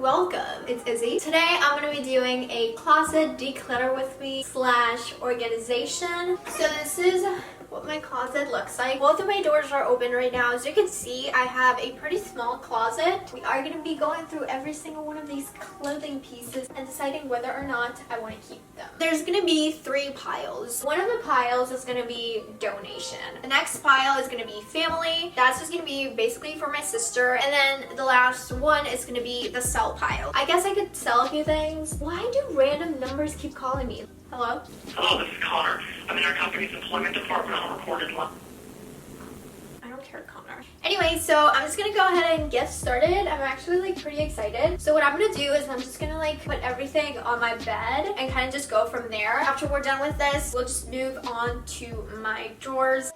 welcome. It's Izzy. Today I'm going to be doing a closet declutter with me / organization. So this is what my closet looks like. Both of my doors are open right now. As you can see, I have a pretty small closet. We are going to be going through every single one of these clothing pieces and deciding whether or not I want to keep them. There's going to be 3 piles. One of the piles is going to be donation. The next pile is going to be family. That's just going to be basically for my sister. And then the last one is going to be the sell pile. I guess I could sell a few things. Why do random numbers keep calling me? Hello? Hello, this is Connor. I'm in our company's employment department on a recorded line. I don't care, Connor. Anyway, so I'm just gonna go ahead and get started. I'm actually like pretty excited. So what I'm gonna do is I'm just gonna like put everything on my bed and kind of just go from there. After we're done with this, we'll just move on to my drawers.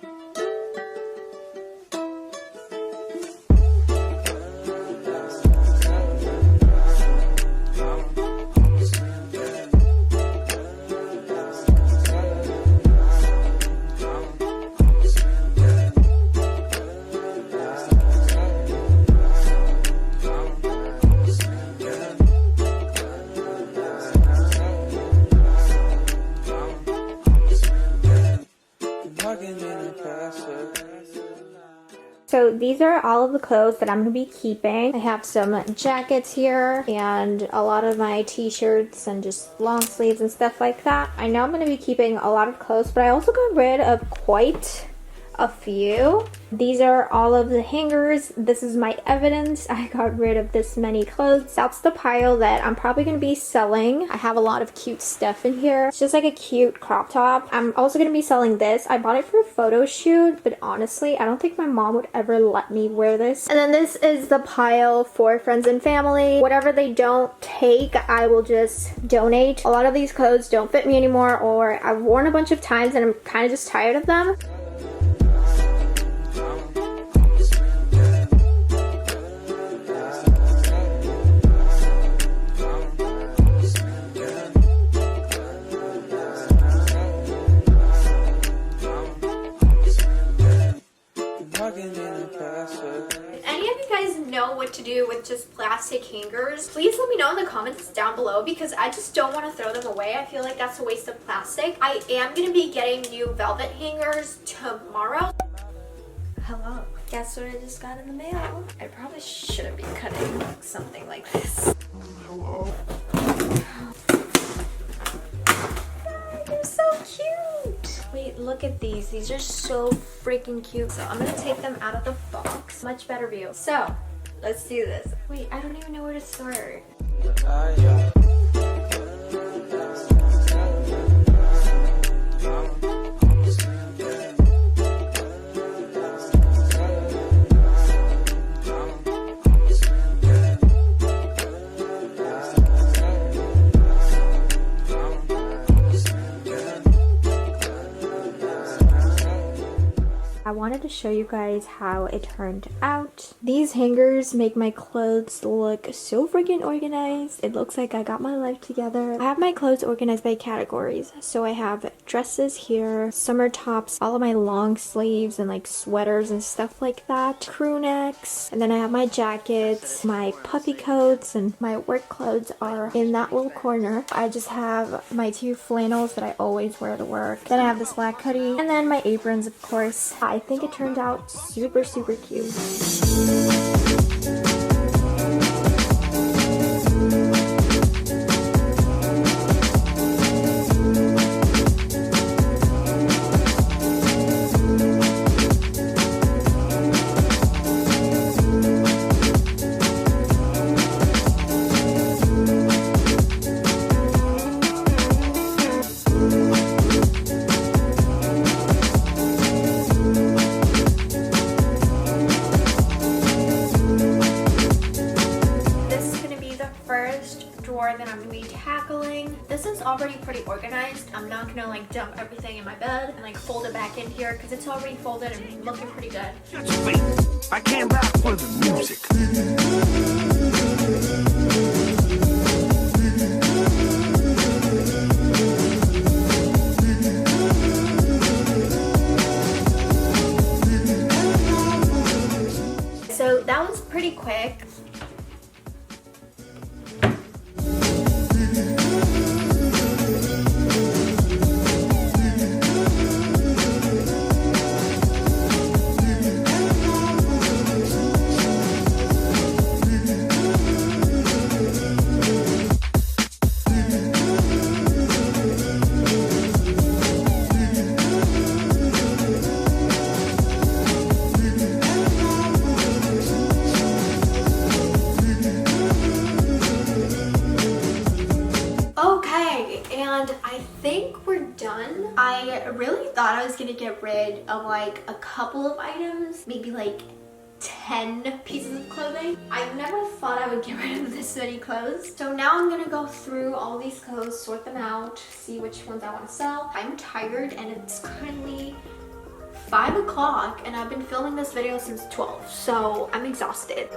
So these are all of the clothes that I'm going to be keeping. I have some jackets here and a lot of my t-shirts and just long sleeves and stuff like that. I know I'm going to be keeping a lot of clothes, but I also got rid of quite a few. These are all of the hangers. This is my evidence. I got rid of this many clothes. That's the pile that I'm probably going to be selling. I have a lot of cute stuff in here. It's just like a cute crop top. I'm also going to be selling this. I bought it for a photo shoot, but honestly, I don't think my mom would ever let me wear this. And then this is the pile for friends and family. Whatever they don't take, I will just donate. A lot of these clothes don't fit me anymore, or I've worn a bunch of times and I'm kind of just tired of them. Know what to do with just plastic hangers, please let me know in the comments down below, because I just don't want to throw them away. I feel like that's a waste of plastic. I am going to be getting new velvet hangers tomorrow. Hello, guess what I just got in the mail? I probably shouldn't be cutting something like this. Hello. They're so cute. Wait, look at these. These are so freaking cute. So I'm gonna take them out of the box. Much better view. So let's do this. Wait, I don't even know where to start. I wanted to show you guys how it turned out. These hangers make my clothes look so freaking organized. It looks like I got my life together. I have my clothes organized by categories. So I have dresses here, summer tops, all of my long sleeves and like sweaters and stuff like that, crew necks, and then I have my jackets, my puffy coats, and my work clothes are in that little corner. I just have my 2 flannels that I always wear to work. Then I have this black hoodie, and then my aprons, of course. I think it turned out super cute. That I'm gonna be tackling. This is already pretty organized. I'm not gonna like dump everything in my bed and like fold it back in here because it's already folded and looking pretty good. I came back for the music. So that was pretty quick. And I think we're done. I really thought I was gonna get rid of like a couple of items, maybe like 10 pieces of clothing. I never thought I would get rid of this many clothes. So now I'm gonna go through all these clothes, sort them out, see which ones I want to sell. I'm tired and it's currently 5 o'clock and I've been filming this video since 12, so I'm exhausted.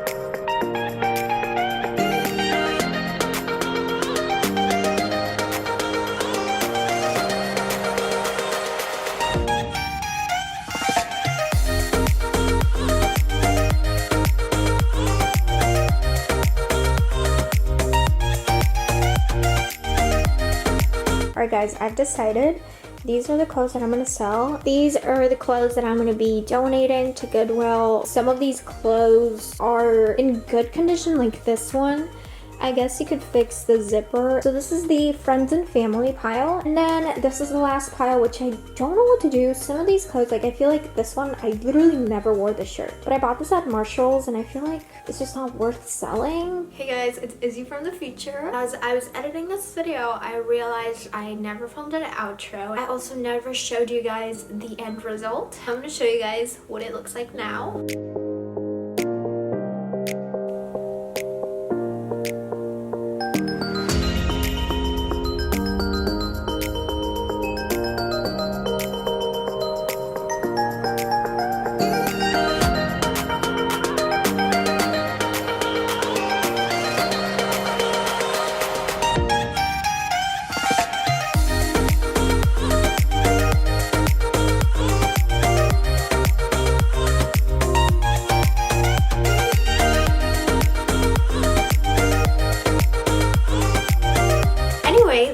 Alright guys, I've decided these are the clothes that I'm going to sell. These are the clothes that I'm going to be donating to Goodwill. Some of these clothes are in good condition, like this one. I guess you could fix the zipper. So this is the friends and family pile. And then this is the last pile, which I don't know what to do. Some of these clothes, like I feel like this one, I literally never wore this shirt. But I bought this at Marshall's and I feel like it's just not worth selling. Hey guys, it's Izzy from the future. As I was editing this video, I realized I never filmed an outro. I also never showed you guys the end result. I'm gonna show you guys what it looks like now.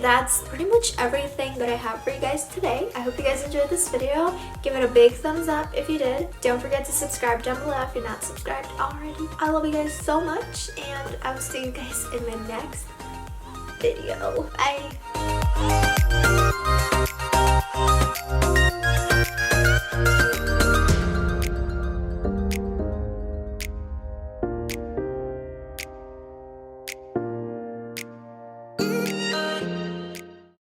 That's pretty much everything that I have for you guys today. I hope you guys enjoyed this video. Give it a big thumbs up if you did. Don't forget to subscribe down below if you're not subscribed already. I love you guys so much and I will see you guys in my next video. Bye!